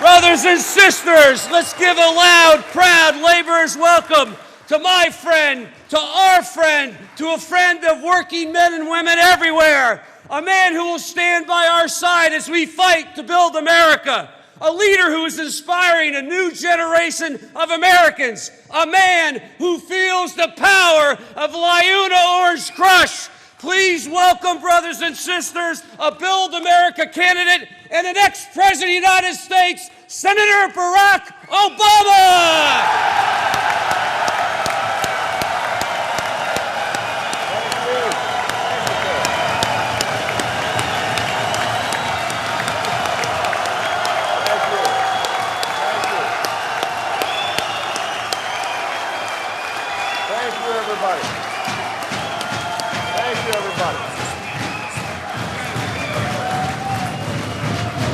Brothers and sisters, let's give a loud, proud laborers' welcome to my friend, to our friend, to a friend of working men and women everywhere, a man who will stand by our side as we fight to build America, a leader who is inspiring a new generation of Americans, a man who feels the power of LIUNA Orange Crush. Please welcome, brothers and sisters, a Build America candidate and an ex-president of the United States, Senator Barack Obama!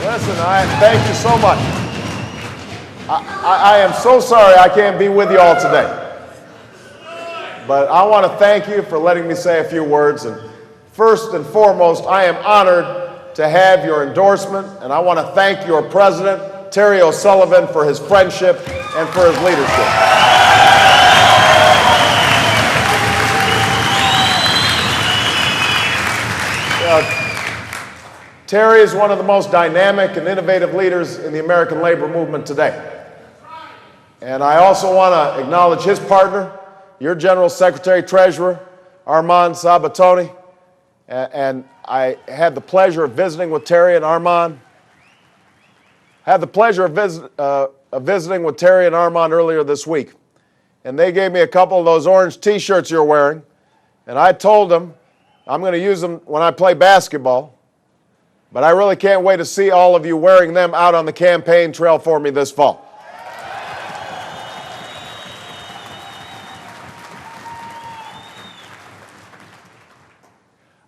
Listen, thank you so much. I am so sorry I can't be with you all today. But I want to thank you for letting me say a few words. And first and foremost, I am honored to have your endorsement. And I want to thank your president, Terry O'Sullivan, for his friendship and for his leadership. Terry is one of the most dynamic and innovative leaders in the American labor movement today. And I also want to acknowledge his partner, your General Secretary Treasurer, Armand Sabatoni. And I had the pleasure of visiting with Terry and Armand. Visiting with Terry and Armand earlier this week. And they gave me a couple of those orange t-shirts you're wearing. And I told them I'm going to use them when I play basketball. But I really can't wait to see all of you wearing them out on the campaign trail for me this fall.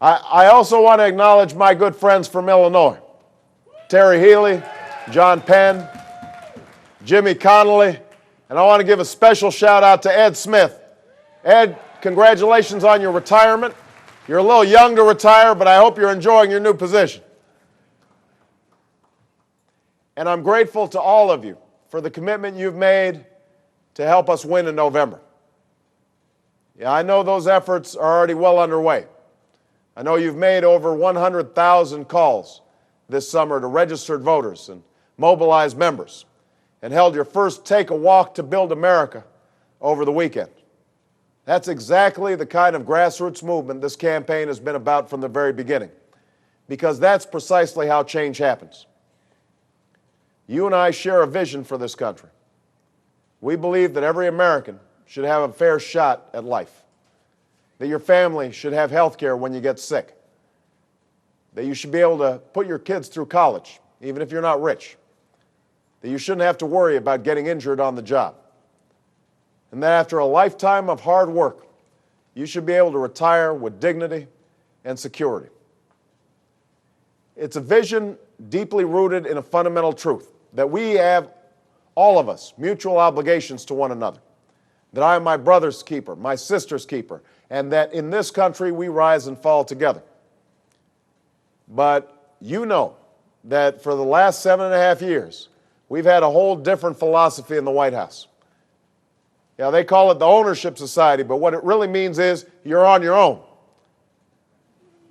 I also want to acknowledge my good friends from Illinois, Terry Healy, John Penn, Jimmy Connolly, and I want to give a special shout out to Ed Smith. Ed, congratulations on your retirement. You're a little young to retire, but I hope you're enjoying your new position. And I'm grateful to all of you for the commitment you've made to help us win in November. Yeah, I know those efforts are already well underway. I know you've made over 100,000 calls this summer to registered voters and mobilized members and held your first Take a Walk to Build America over the weekend. That's exactly the kind of grassroots movement this campaign has been about from the very beginning, because that's precisely how change happens. You and I share a vision for this country. We believe that every American should have a fair shot at life, that your family should have health care when you get sick, that you should be able to put your kids through college, even if you're not rich, that you shouldn't have to worry about getting injured on the job, and that after a lifetime of hard work, you should be able to retire with dignity and security. It's a vision deeply rooted in a fundamental truth, that we have, all of us, mutual obligations to one another, that I am my brother's keeper, my sister's keeper, and that in this country we rise and fall together. But you know that for the last 7.5 years, we've had a whole different philosophy in the White House. Yeah, they call it the ownership society, but what it really means is you're on your own.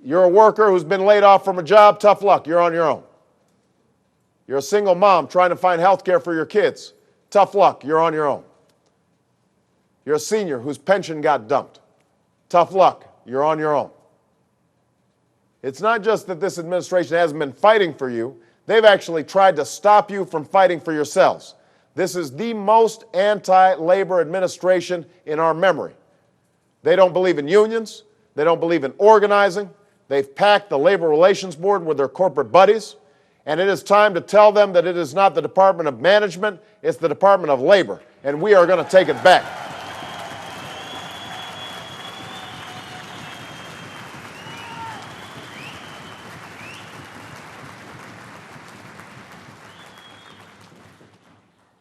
You're a worker who's been laid off from a job, tough luck, you're on your own. You're a single mom trying to find health care for your kids, tough luck, you're on your own. You're a senior whose pension got dumped, tough luck, you're on your own. It's not just that this administration hasn't been fighting for you, they've actually tried to stop you from fighting for yourselves. This is the most anti-labor administration in our memory. They don't believe in unions, they don't believe in organizing. They've packed the Labor Relations Board with their corporate buddies, and it is time to tell them that it is not the Department of Management, it's the Department of Labor, and we are going to take it back.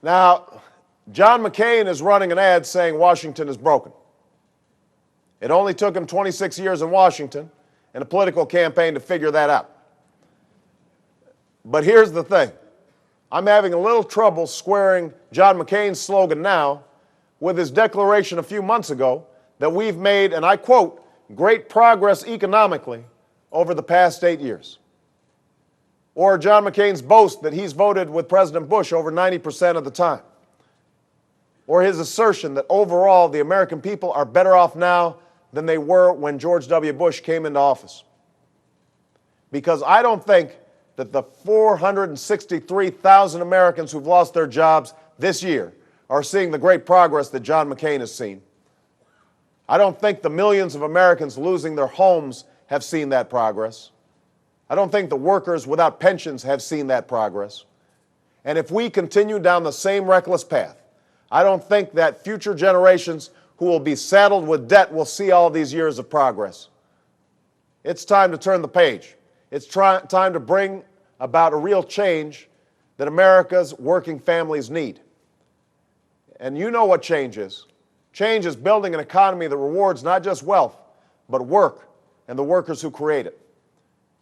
Now, John McCain is running an ad saying Washington is broken. It only took him 26 years in Washington and a political campaign to figure that out. But here's the thing. I'm having a little trouble squaring John McCain's slogan now with his declaration a few months ago that we've made, and I quote, great progress economically over the past 8 years. Or John McCain's boast that he's voted with President Bush over 90% of the time. Or his assertion that overall the American people are better off now than they were when George W. Bush came into office. Because I don't think that the 463,000 Americans who've lost their jobs this year are seeing the great progress that John McCain has seen. I don't think the millions of Americans losing their homes have seen that progress. I don't think the workers without pensions have seen that progress. And if we continue down the same reckless path, I don't think that future generations who will be saddled with debt will see all these years of progress. It's time to turn the page. It's time to bring about a real change that America's working families need. And you know what change is. Change is building an economy that rewards not just wealth, but work and the workers who create it.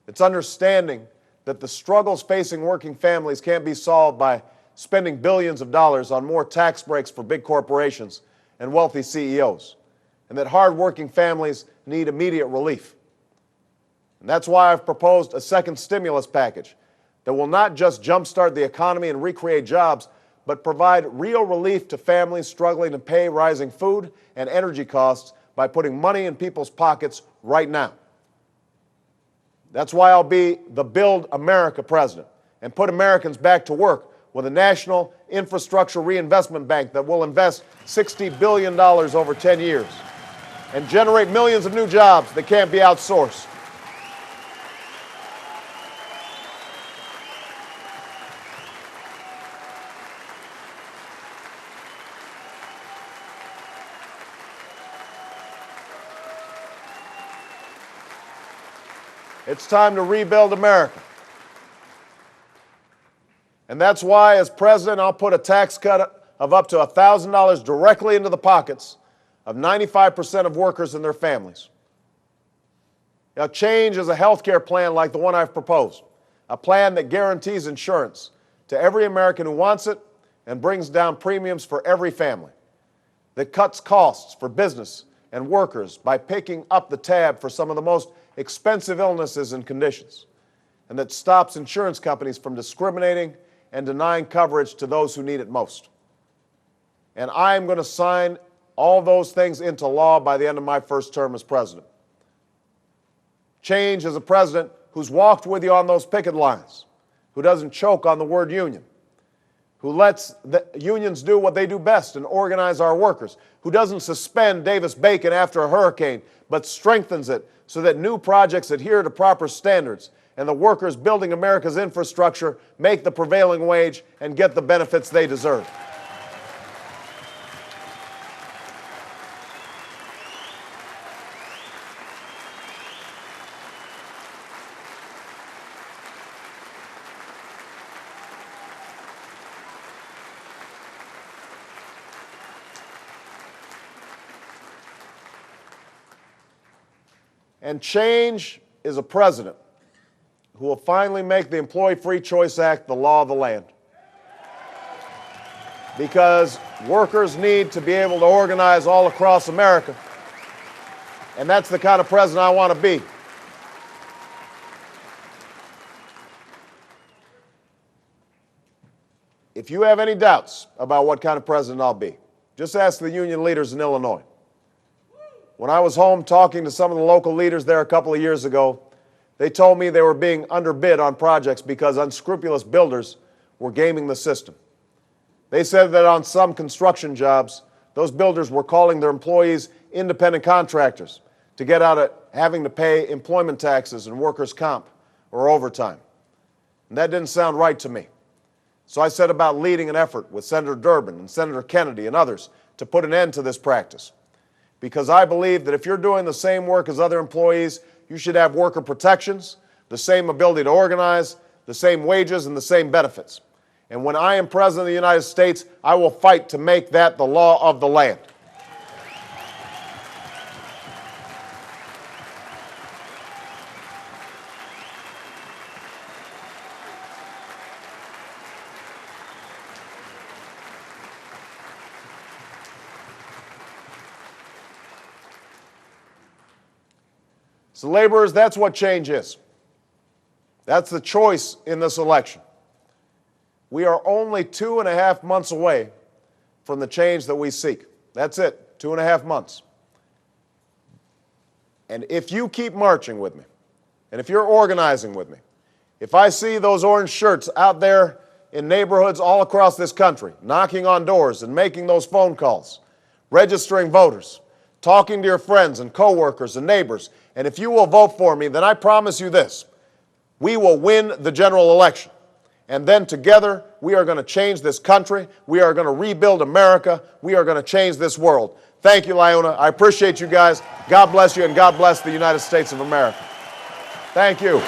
It's understanding that the struggles facing working families can't be solved by spending billions of dollars on more tax breaks for big corporations and wealthy CEOs, and that hard-working families need immediate relief. And that's why I've proposed a second stimulus package that will not just jumpstart the economy and recreate jobs, but provide real relief to families struggling to pay rising food and energy costs by putting money in people's pockets right now. That's why I'll be the Build America president and put Americans back to work with a national infrastructure reinvestment bank that will invest $60 billion over 10 years and generate millions of new jobs that can't be outsourced. It's time to rebuild America. And that's why, as president, I'll put a tax cut of up to $1,000 directly into the pockets of 95% of workers and their families. Now, change is a health care plan like the one I've proposed, a plan that guarantees insurance to every American who wants it and brings down premiums for every family, that cuts costs for business and workers by picking up the tab for some of the most expensive illnesses and conditions, and that stops insurance companies from discriminating and denying coverage to those who need it most. And I'm going to sign all those things into law by the end of my first term as president. Change is a president who's walked with you on those picket lines, who doesn't choke on the word union, who lets the unions do what they do best and organize our workers, who doesn't suspend Davis-Bacon after a hurricane, but strengthens it so that new projects adhere to proper standards and the workers building America's infrastructure make the prevailing wage and get the benefits they deserve. And change is a president who will finally make the Employee Free Choice Act the law of the land. Because workers need to be able to organize all across America. And that's the kind of president I want to be. If you have any doubts about what kind of president I'll be, just ask the union leaders in Illinois. When I was home talking to some of the local leaders there a couple of years ago, they told me they were being underbid on projects because unscrupulous builders were gaming the system. They said that on some construction jobs, those builders were calling their employees independent contractors to get out of having to pay employment taxes and workers' comp or overtime. And that didn't sound right to me. So I set about leading an effort with Senator Durbin and Senator Kennedy and others to put an end to this practice. Because I believe that if you're doing the same work as other employees, you should have worker protections, the same ability to organize, the same wages, and the same benefits. And when I am President of the United States, I will fight to make that the law of the land. So laborers, that's what change is. That's the choice in this election. We are only 2.5 months away from the change that we seek. That's it, 2.5 months. And if you keep marching with me, and if you're organizing with me, if I see those orange shirts out there in neighborhoods all across this country, knocking on doors and making those phone calls, registering voters, talking to your friends and coworkers and neighbors, and if you will vote for me, then I promise you this: we will win the general election. And then together, we are going to change this country. We are going to rebuild America. We are going to change this world. Thank you, LIUNA. I appreciate you guys. God bless you, and God bless the United States of America. Thank you.